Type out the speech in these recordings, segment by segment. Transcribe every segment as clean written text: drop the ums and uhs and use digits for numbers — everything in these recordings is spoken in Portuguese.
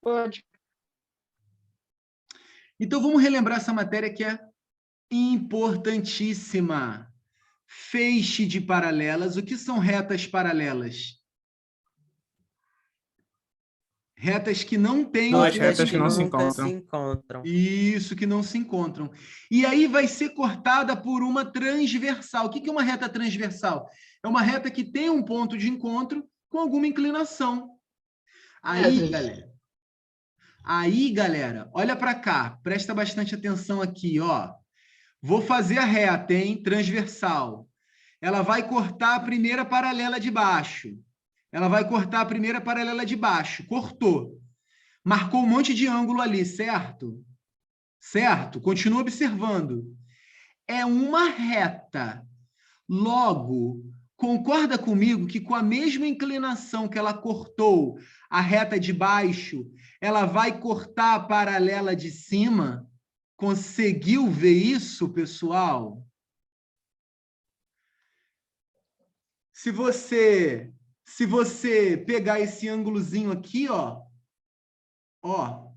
Pode. Então, vamos relembrar essa matéria que é importantíssima. Feixe de paralelas. O que são retas paralelas? Retas que não têm Duas o retas que não se nunca se encontram. encontram. Isso, que não se encontram. E aí vai ser cortada por uma transversal. O que é uma reta transversal? É uma reta que tem um ponto de encontro com alguma inclinação. Aí, galera, olha para cá, presta bastante atenção aqui, ó. Vou fazer a reta, hein? Transversal. Ela vai cortar a primeira paralela de baixo. Ela vai cortar a primeira paralela de baixo. Cortou. Marcou um monte de ângulo ali, certo? Certo? Continua observando. É uma reta. Logo, concorda comigo que com a mesma inclinação que ela cortou a reta de baixo, ela vai cortar a paralela de cima? Conseguiu ver isso, pessoal? Se você pegar esse ângulozinho aqui, ó,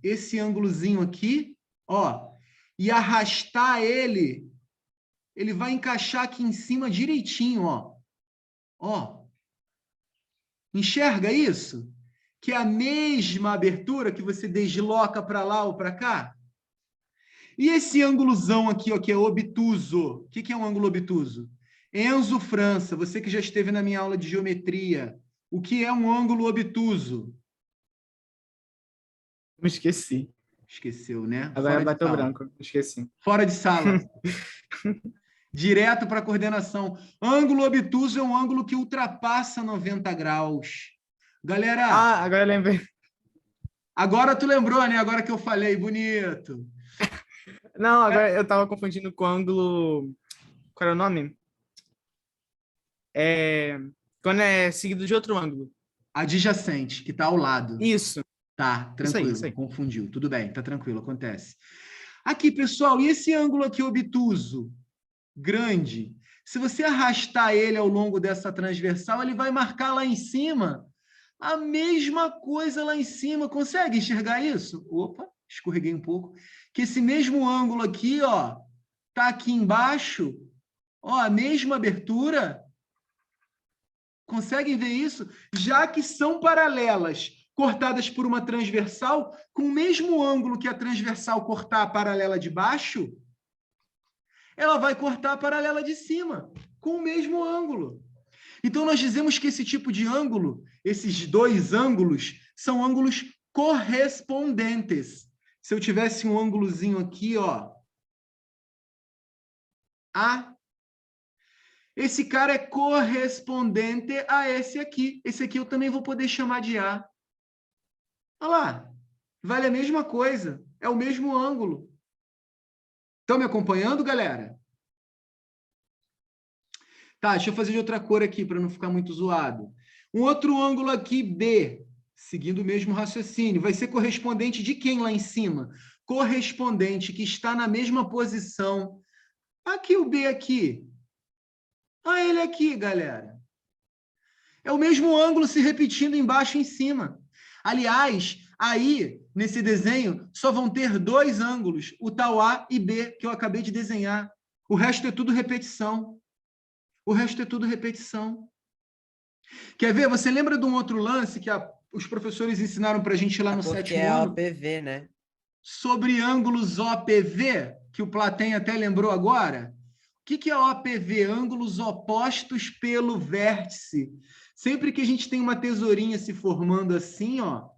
esse ângulozinho aqui, ó, e arrastar ele vai encaixar aqui em cima direitinho, ó. Ó. Enxerga isso? Que é a mesma abertura que você desloca para lá ou para cá? E esse ângulozão aqui, ó, que é obtuso. O que é um ângulo obtuso? Enzo França, você que já esteve na minha aula de geometria, o que é um ângulo obtuso? Me esqueci. Esqueceu, né? Agora bateu branco. Esqueci. Fora de sala. Direto para a coordenação. Ângulo obtuso é um ângulo que ultrapassa 90 graus. Galera... Ah, agora eu lembrei. Agora tu lembrou, né? Agora que eu falei, bonito. Não, agora eu estava confundindo com o ângulo... Qual era o nome? Quando é seguido de outro ângulo. Adjacente, que está ao lado. Isso. Tá, tranquilo. Isso aí. Confundiu. Tudo bem, tá tranquilo, acontece. Aqui, pessoal, e esse ângulo aqui obtuso? Grande. Se você arrastar ele ao longo dessa transversal, ele vai marcar lá em cima a mesma coisa lá em cima. Consegue enxergar isso? Opa, escorreguei um pouco. Que esse mesmo ângulo aqui, ó, tá aqui embaixo, ó, a mesma abertura. Conseguem ver isso? Já que são paralelas cortadas por uma transversal, com o mesmo ângulo que a transversal cortar a paralela de baixo, ela vai cortar a paralela de cima, com o mesmo ângulo. Então, nós dizemos que esse tipo de ângulo, esses dois ângulos, são ângulos correspondentes. Se eu tivesse um ângulozinho aqui, ó, A, esse cara é correspondente a esse aqui. Esse aqui eu também vou poder chamar de A. Olha lá, vale a mesma coisa, é o mesmo ângulo. Estão me acompanhando, galera? Tá, deixa eu fazer de outra cor aqui, para não ficar muito zoado. Um outro ângulo aqui, B, seguindo o mesmo raciocínio, vai ser correspondente de quem lá em cima? Correspondente que está na mesma posição. Aqui o B aqui. Ah, ele aqui, galera. É o mesmo ângulo se repetindo embaixo e em cima. Aliás, aí, nesse desenho, só vão ter dois ângulos, o tal A e B, que eu acabei de desenhar. O resto é tudo repetição. O resto é tudo repetição. Quer ver? Você lembra de um outro lance que os professores ensinaram para a gente lá no sétimo ano? Porque é OPV, né? Sobre ângulos OPV, que o Platen até lembrou agora. O que é OPV? Ângulos opostos pelo vértice. Sempre que a gente tem uma tesourinha se formando assim, ó,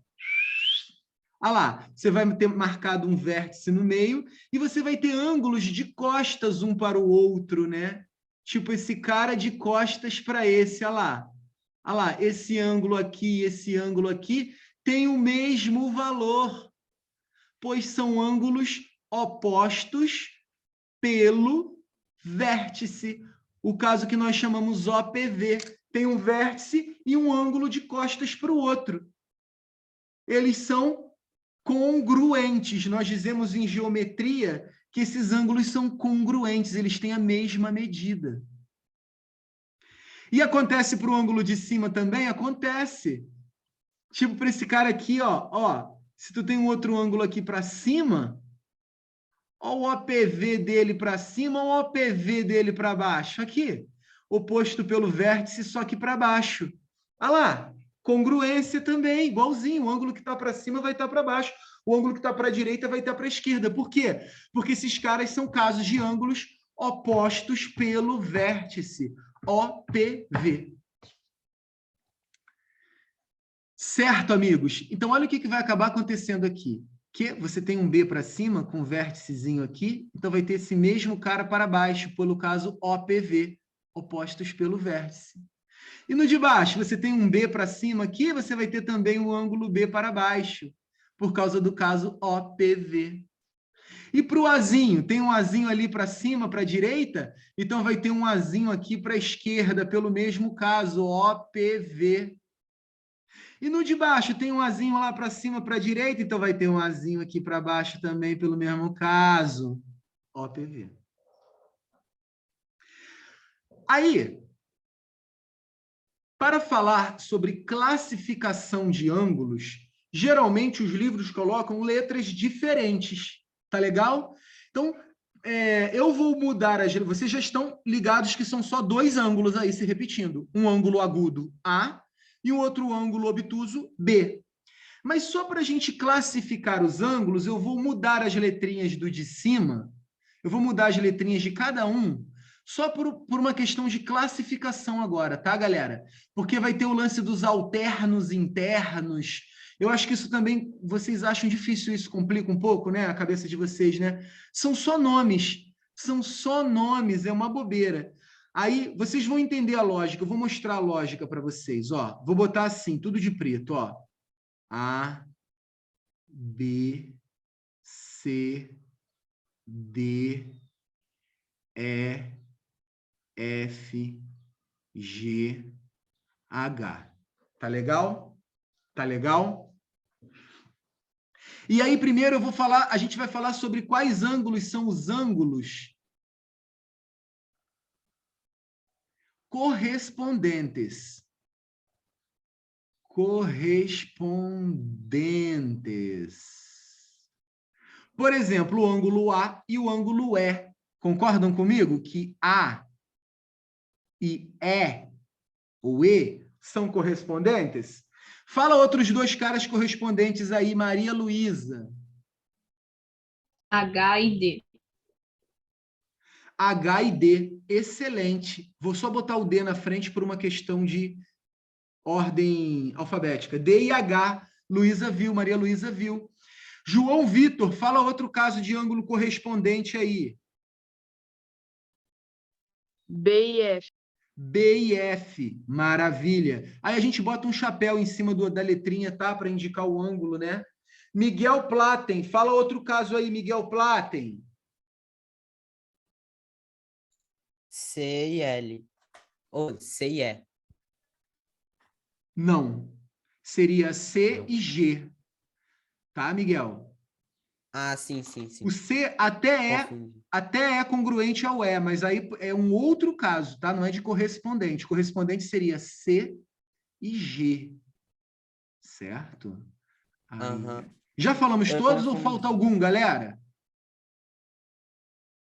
olha lá, você vai ter marcado um vértice no meio e você vai ter ângulos de costas um para o outro, né? Tipo esse cara de costas para esse, olha lá. Olha lá, esse ângulo aqui tem o mesmo valor, pois são ângulos opostos pelo vértice. O caso que nós chamamos OPV. Tem um vértice e um ângulo de costas para o outro. Eles são congruentes. Nós dizemos em geometria que esses ângulos são congruentes, eles têm a mesma medida. E acontece para o ângulo de cima também? Acontece. Tipo para esse cara aqui, ó, Se tu tem um outro ângulo aqui para cima, olha o OPV dele para cima, olha o OPV dele para baixo. Aqui, oposto pelo vértice, só que para baixo. Olha lá, congruência também, igualzinho. O ângulo que está para cima vai estar para baixo. O ângulo que está para a direita vai estar para a esquerda. Por quê? Porque esses caras são casos de ângulos opostos pelo vértice. OPV. Certo, amigos? Então, olha o que vai acabar acontecendo aqui. Que você tem um B para cima, com um vérticezinho aqui, então vai ter esse mesmo cara para baixo, pelo caso OPV, opostos pelo vértice. E no de baixo, você tem um B para cima aqui, você vai ter também o ângulo B para baixo, por causa do caso OPV. E para o Azinho, tem um Azinho ali para cima, para a direita, então vai ter um Azinho aqui para a esquerda, pelo mesmo caso, OPV. E no de baixo tem um Azinho lá para cima, para a direita, então vai ter um Azinho aqui para baixo também, pelo mesmo caso, OPV. Aí, para falar sobre classificação de ângulos, geralmente os livros colocam letras diferentes, tá legal? Então, eu vou mudar as... Vocês já estão ligados que são só dois ângulos aí se repetindo. Um ângulo agudo, A, e um outro ângulo obtuso, B. Mas só para a gente classificar os ângulos, eu vou mudar as letrinhas do de cima, eu vou mudar as letrinhas de cada um, só por uma questão de classificação agora, tá, galera? Porque vai ter o lance dos alternos internos. Eu acho que isso também, vocês acham difícil, isso complica um pouco, né? A cabeça de vocês, né? São só nomes, é uma bobeira. Aí, vocês vão entender a lógica, eu vou mostrar a lógica para vocês, ó. Vou botar assim, tudo de preto, ó. A, B, C, D, E, F, G, H. Tá legal? Tá legal? E aí, primeiro a gente vai falar sobre quais ângulos são os ângulos correspondentes. Por exemplo, o ângulo A e o ângulo E. Concordam comigo que A e E, ou E, são correspondentes? Fala outros dois caras correspondentes aí, Maria Luísa. H e D. H e D, excelente. Vou só botar o D na frente por uma questão de ordem alfabética. D e H, Luísa viu, Maria Luísa viu. João Vitor, fala outro caso de ângulo correspondente aí. B e F. B e F, maravilha. Aí a gente bota um chapéu em cima da letrinha, tá? Para indicar o ângulo, né? Miguel Platen, fala outro caso aí, Miguel Platen. C e L. Ou C e E. Não. Seria C e G. Tá, Miguel? Ah, sim. O C até é congruente ao E, mas aí é um outro caso, tá? Não é de correspondente. Correspondente seria C e G. Certo? Aí... Já falamos todos ou falta algum, galera?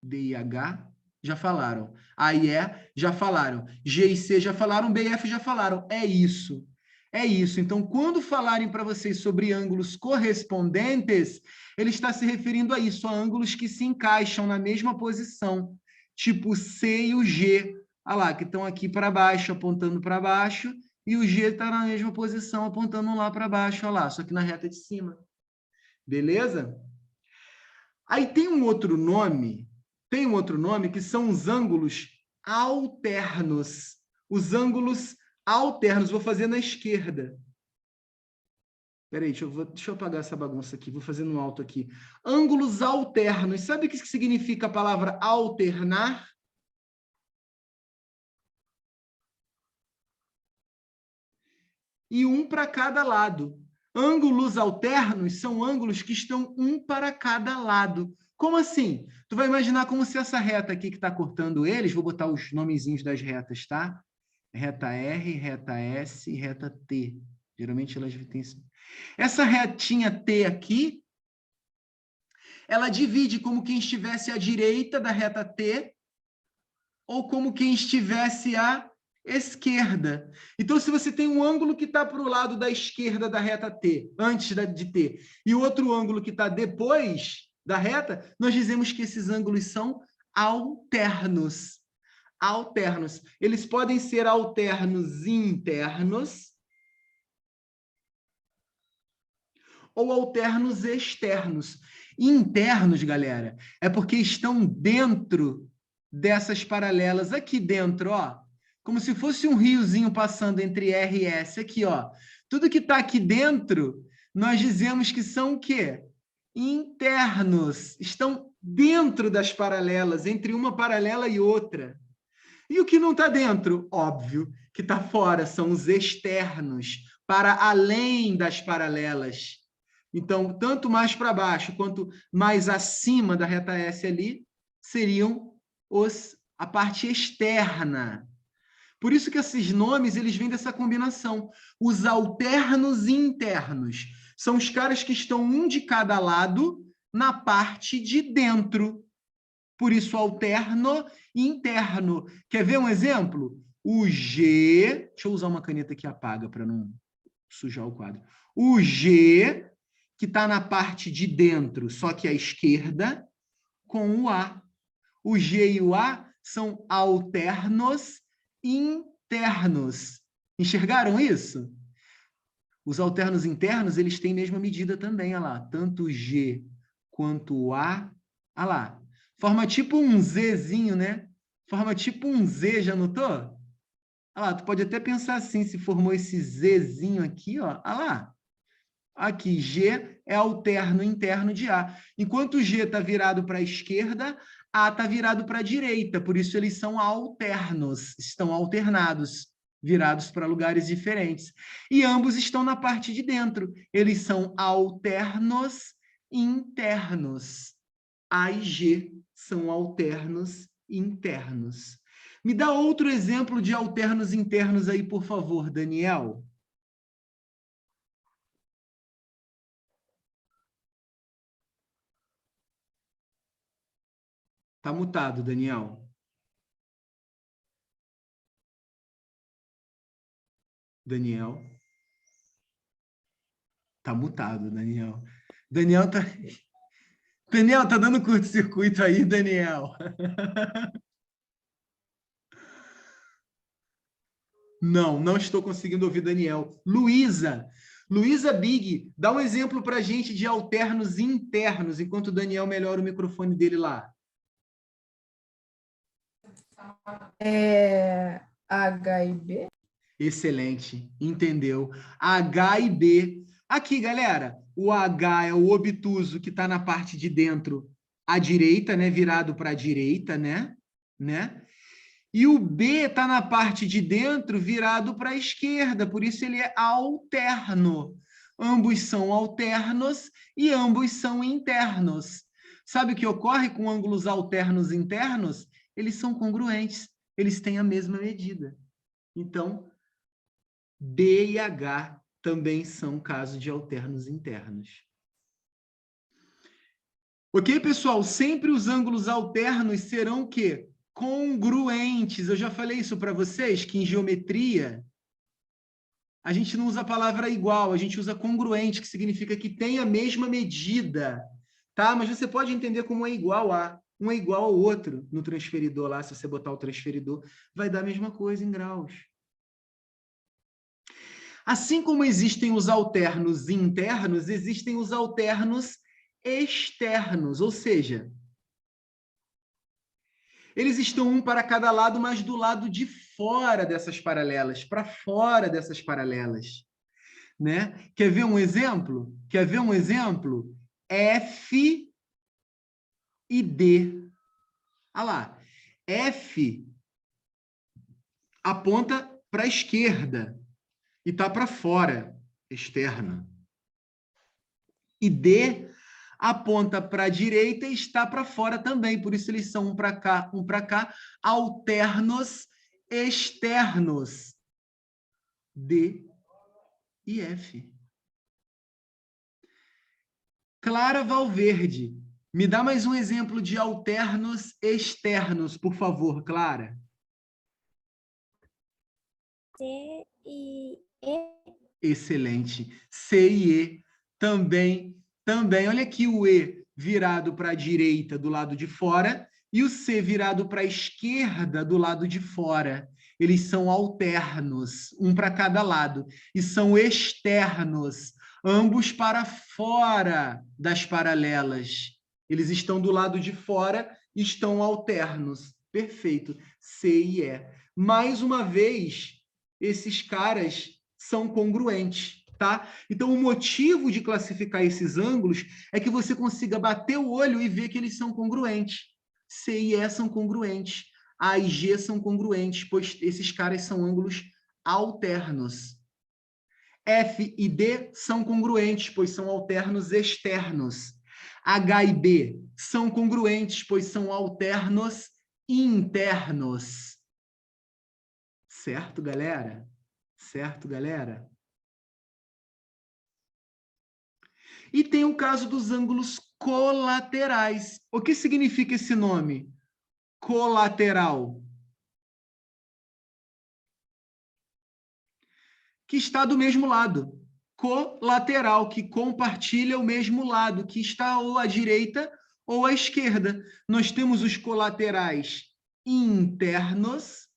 D e H já falaram. A e E já falaram. G e C já falaram. B e F já falaram. É isso. É isso. Então, quando falarem para vocês sobre ângulos correspondentes, ele está se referindo a isso, a ângulos que se encaixam na mesma posição, tipo o C e o G. Olha lá, que estão aqui para baixo, apontando para baixo, e o G está na mesma posição, apontando lá para baixo, olha lá, só que na reta de cima. Beleza? Aí tem um outro nome que são os ângulos alternos. Os ângulos alternos, vou fazer na esquerda. Peraí, deixa eu apagar essa bagunça aqui, vou fazer no alto aqui. Ângulos alternos, sabe o que significa a palavra alternar? E um para cada lado. Ângulos alternos são ângulos que estão um para cada lado. Como assim? Tu vai imaginar como se essa reta aqui que está cortando eles, vou botar os nomezinhos das retas, tá? Reta R, reta S e reta T. Geralmente elas têm... Essa retinha T aqui, ela divide como quem estivesse à direita da reta T ou como quem estivesse à esquerda. Então, se você tem um ângulo que está para o lado da esquerda da reta T, antes de T, e o outro ângulo que está depois da reta, nós dizemos que esses ângulos são alternos. Alternos. Eles podem ser alternos internos ou alternos externos. Internos, galera, é porque estão dentro dessas paralelas aqui dentro, ó, como se fosse um riozinho passando entre R e S aqui, ó. Tudo que está aqui dentro, nós dizemos que são o quê? Internos. Estão dentro das paralelas, entre uma paralela e outra. E o que não está dentro? Óbvio que está fora, são os externos, para além das paralelas. Então, tanto mais para baixo quanto mais acima da reta S ali, seriam a parte externa. Por isso que esses nomes eles vêm dessa combinação. Os alternos internos são os caras que estão um de cada lado na parte de dentro. Por isso, alterno e interno. Quer ver um exemplo? O G... Deixa eu usar uma caneta que apaga para não sujar o quadro. O G, que está na parte de dentro, só que à esquerda, com o A. O G e o A são alternos internos. Enxergaram isso? Os alternos internos, eles têm a mesma medida também, olha lá. Tanto o G quanto o A, olha lá. Forma tipo um Zzinho, né? Forma tipo um Z, já notou? Olha lá, tu pode até pensar assim, se formou esse Zzinho aqui, ó. Olha lá. Aqui, G é alterno interno de A. Enquanto o G está virado para a esquerda, A está virado para a direita. Por isso, eles são alternos, estão alternados, virados para lugares diferentes. E ambos estão na parte de dentro. Eles são alternos internos. A e G são alternos internos. Me dá outro exemplo de alternos internos aí, por favor, Daniel. Tá mutado, Daniel. Daniel. Tá mutado, Daniel. Daniel tá dando curto-circuito aí, Daniel. Não estou conseguindo ouvir Daniel. Luísa Big, dá um exemplo para a gente de alternos internos, enquanto o Daniel melhora o microfone dele lá. H e B. Excelente, entendeu. H e B. Aqui, galera, o H é o obtuso que está na parte de dentro à direita, né? Virado para a direita, né? E o B está na parte de dentro virado para a esquerda, por isso ele é alterno. Ambos são alternos e ambos são internos. Sabe o que ocorre com ângulos alternos internos? Eles são congruentes, eles têm a mesma medida. Então, B e H também são casos de alternos internos. Ok, pessoal? Sempre os ângulos alternos serão o quê? Congruentes. Eu já falei isso para vocês, que em geometria a gente não usa a palavra igual, a gente usa congruente, que significa que tem a mesma medida, tá? Mas você pode entender como é igual a, um é igual ao outro no transferidor lá, se você botar o transferidor, vai dar a mesma coisa em graus. Assim como existem os alternos internos, existem os alternos externos, ou seja, eles estão um para cada lado, mas do lado de fora dessas paralelas, para fora dessas paralelas, né? Quer ver um exemplo? F e D. Olha lá, F aponta para a esquerda e está para fora, externa. E D aponta para a direita e está para fora também, por isso eles são um para cá, alternos externos. D e F. Clara Valverde, me dá mais um exemplo de alternos externos, por favor, Clara. C e E. Excelente. C e E também. Olha aqui o E virado para a direita do lado de fora e o C virado para a esquerda do lado de fora. Eles são alternos, um para cada lado, e são externos, ambos para fora das paralelas. Eles estão do lado de fora e estão alternos. Perfeito. C e E. Mais uma vez, esses caras são congruentes, tá? Então, o motivo de classificar esses ângulos é que você consiga bater o olho e ver que eles são congruentes. C e E são congruentes. A e G são congruentes, pois esses caras são ângulos alternos. F e D são congruentes, pois são alternos externos. H e B são congruentes, pois são alternos internos. Certo, galera? Certo, galera? E tem o caso dos ângulos colaterais. O que significa esse nome? Colateral. Que está do mesmo lado. Colateral, que compartilha o mesmo lado, que está ou à direita ou à esquerda. Nós temos os colaterais internos.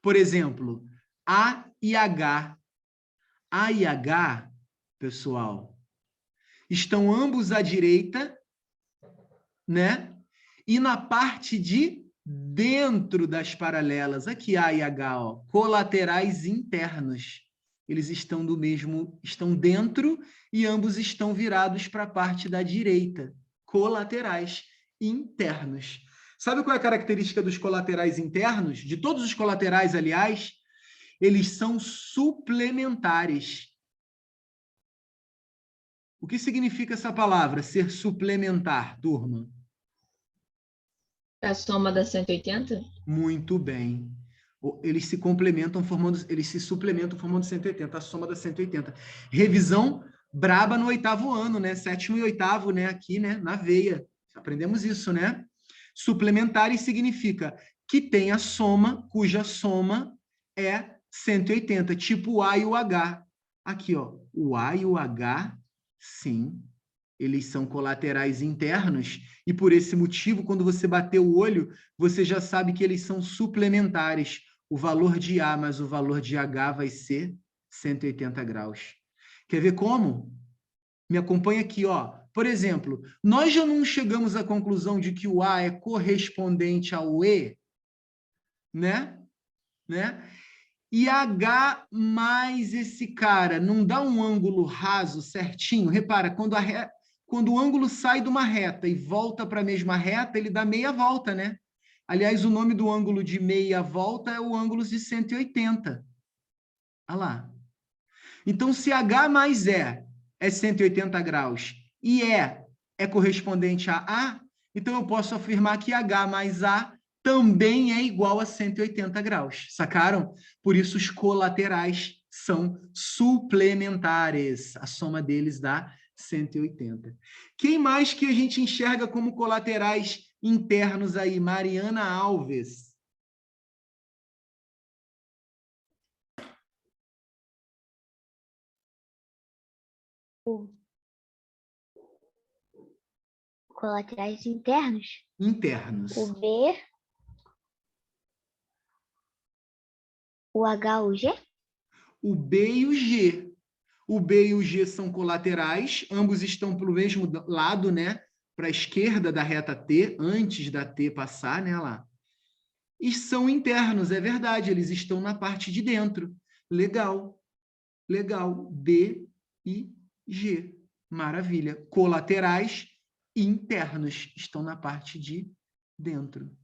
Por exemplo, A e H. A e H, pessoal, estão ambos à direita, né? E na parte de dentro das paralelas, aqui A e H, ó, colaterais internos. Eles estão estão dentro e ambos estão virados para a parte da direita. Colaterais internos. Sabe qual é a característica dos colaterais internos? De todos os colaterais, aliás, eles são suplementares. O que significa essa palavra, ser suplementar, turma? É a soma da 180? Muito bem. Eles se complementam eles se suplementam formando 180, a soma da 180. Revisão braba no 8º ano, né? 7º e 8º, né? Aqui, né? Na veia. Aprendemos isso, né? Suplementares significa que tem a soma, cuja soma é 180, tipo o A e o H. Aqui, ó, o A e o H, sim, eles são colaterais internos, e por esse motivo, quando você bater o olho, você já sabe que eles são suplementares. O valor de A mais o valor de H vai ser 180 graus. Quer ver como? Me acompanha aqui, ó. Por exemplo, nós já não chegamos à conclusão de que o A é correspondente ao E, né? E H mais esse cara não dá um ângulo raso certinho? Repara, quando o ângulo sai de uma reta e volta para a mesma reta, ele dá meia volta, né? Aliás, o nome do ângulo de meia volta é o ângulo de 180. Olha lá. Então, se H mais E é 180 graus e E é correspondente a A, então eu posso afirmar que H mais A também é igual a 180 graus. Sacaram? Por isso, os colaterais são suplementares. A soma deles dá 180. Quem mais que a gente enxerga como colaterais internos aí? Mariana Alves. Colaterais internos. Internos. O B, o H, o G? O B e o G. O B e o G são colaterais, ambos estão para o mesmo lado, né? Para a esquerda da reta T, antes da T passar, né? Lá. E são internos, é verdade, eles estão na parte de dentro. Legal, legal. B e G. Maravilha. Colaterais internos estão na parte de dentro.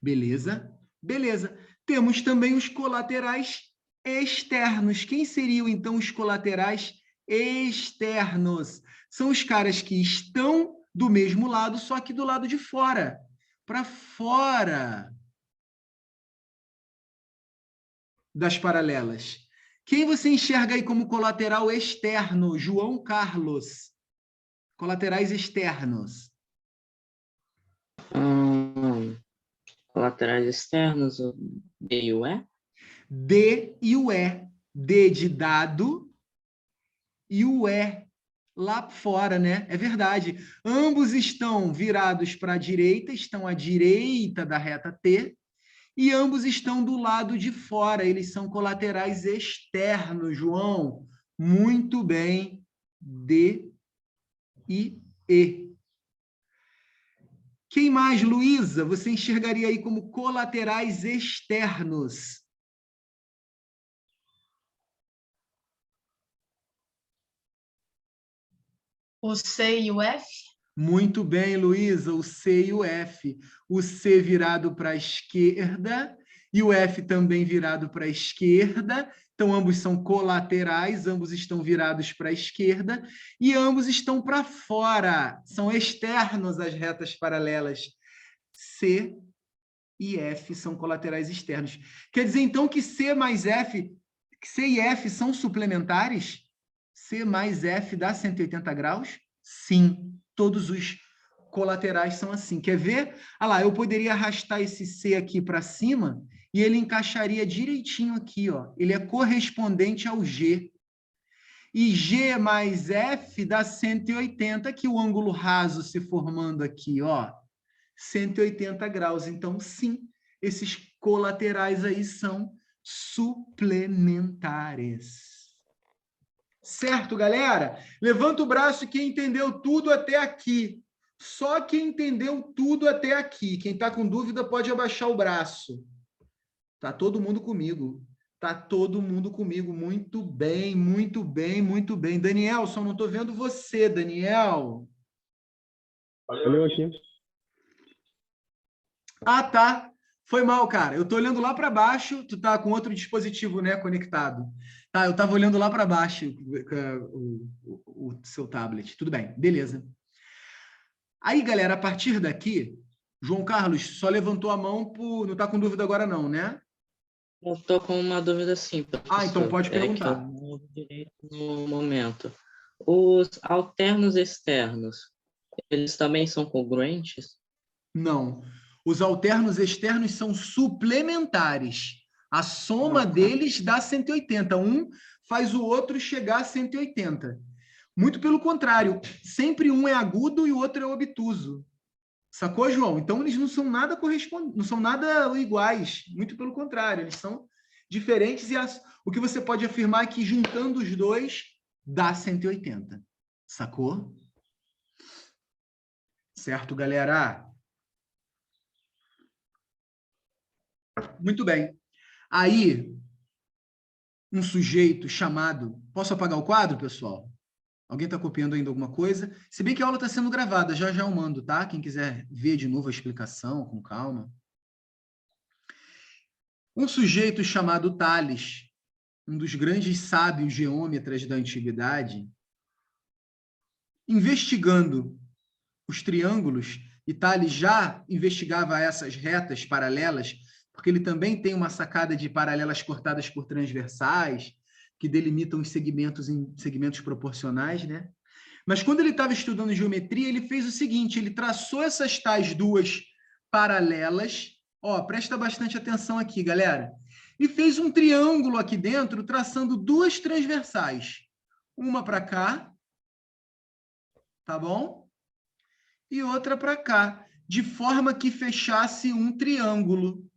Beleza? Beleza. Temos também os colaterais externos. Quem seriam, então, os colaterais externos? São os caras que estão do mesmo lado, só que do lado de fora. Para fora das paralelas? Quem você enxerga aí como colateral externo? João Carlos. Colaterais externos. Colaterais externos, o D e o E. D e o E. D de dado e o E lá fora, né? É verdade. Ambos estão virados para a direita, estão à direita da reta T, e ambos estão do lado de fora. Eles são colaterais externos, João. Muito bem. D e E. Quem mais, Luísa? Você enxergaria aí como colaterais externos? O C e o F? Muito bem, Luísa, o C e o F. O C virado para a esquerda e o F também virado para a esquerda. Então, ambos são colaterais, ambos estão virados para a esquerda e ambos estão para fora. São externos às retas paralelas. C e F são colaterais externos. Quer dizer, então, que C mais F, C e F são suplementares? C mais F dá 180 graus? Sim, todos os colaterais são assim. Quer ver? Olha lá, eu poderia arrastar esse C aqui para cima e ele encaixaria direitinho aqui, ó. Ele é correspondente ao G. E G mais F dá 180, que o ângulo raso se formando aqui, ó, 180 graus. Então, sim, esses colaterais aí são suplementares. Certo, galera? Levanta o braço quem entendeu tudo até aqui. Só quem entendeu tudo até aqui. Quem está com dúvida pode abaixar o braço. Tá todo mundo comigo. Tá todo mundo comigo. Muito bem, muito bem, muito bem. Daniel, só não estou vendo você, Daniel. Olhou aqui. Ah, tá. Foi mal, cara. Eu tô olhando lá para baixo. Tu tá com outro dispositivo, né, conectado. Tá, eu tava olhando lá para baixo o seu tablet. Tudo bem, beleza. Aí, galera, a partir daqui, João Carlos só levantou a mão por... Não tá com dúvida agora não, né? Eu estou com uma dúvida sim, professor. Então pode perguntar. Que eu não ouvi direito no momento. Os alternos externos, eles também são congruentes? Não. Os alternos externos são suplementares. A soma deles dá 180. Um faz o outro chegar a 180. Muito pelo contrário. Sempre um é agudo e o outro é obtuso. Sacou, João? Então, eles não são nada não são nada iguais. Muito pelo contrário. Eles são diferentes e o que você pode afirmar é que juntando os dois dá 180. Sacou? Certo, galera? Muito bem. Aí, um sujeito chamado... Posso apagar o quadro, pessoal? Alguém está copiando ainda alguma coisa? Se bem que a aula está sendo gravada, já eu mando, tá? Quem quiser ver de novo a explicação, com calma. Um sujeito chamado Tales, um dos grandes sábios geômetras da antiguidade, investigando os triângulos, e Tales já investigava essas retas paralelas, porque ele também tem uma sacada de paralelas cortadas por transversais, que delimitam os segmentos em segmentos proporcionais, né? Mas quando ele estava estudando geometria, ele fez o seguinte, ele traçou essas tais duas paralelas, ó, presta bastante atenção aqui, galera, e fez um triângulo aqui dentro, traçando duas transversais, uma para cá, tá bom? E outra para cá, de forma que fechasse um triângulo.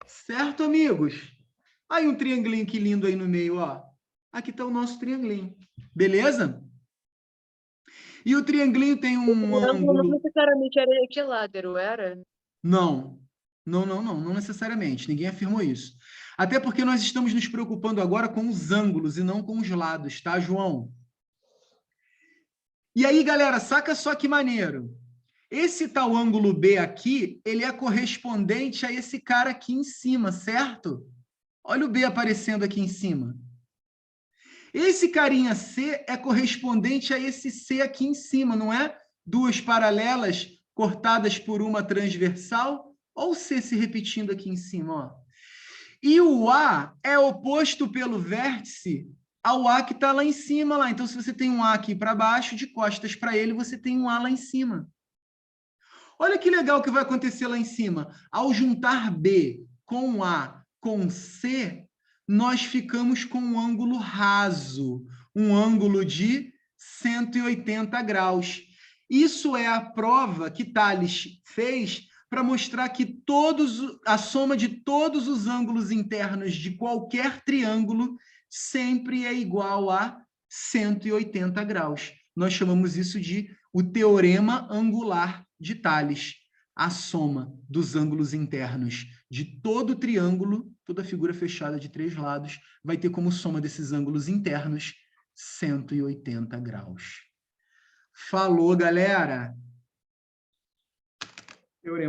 Certo, amigos? Aí um triangulinho que lindo aí no meio, ó. Aqui está o nosso triangulinho. Beleza? E o triangulinho tem um ângulo... Não necessariamente era equilátero, era? Não. Não necessariamente. Ninguém afirmou isso. Até porque nós estamos nos preocupando agora com os ângulos e não com os lados, tá, João? E aí, galera, saca só que maneiro. Esse tal ângulo B aqui, ele é correspondente a esse cara aqui em cima, certo? Olha o B aparecendo aqui em cima. Esse carinha C é correspondente a esse C aqui em cima, não é? Duas paralelas cortadas por uma transversal. Olha o C se repetindo aqui em cima, ó. E o A é oposto pelo vértice ao A que está lá em cima. Lá. Então, se você tem um A aqui para baixo, de costas para ele, você tem um A lá em cima. Olha que legal que vai acontecer lá em cima. Ao juntar B com A com C, nós ficamos com um ângulo raso, um ângulo de 180 graus. Isso é a prova que Tales fez para mostrar que a soma de todos os ângulos internos de qualquer triângulo sempre é igual a 180 graus. Nós chamamos isso de o teorema angular de Tales. A soma dos ângulos internos de todo triângulo, toda figura fechada de 3 lados, vai ter como soma desses ângulos internos 180 graus. Falou, galera!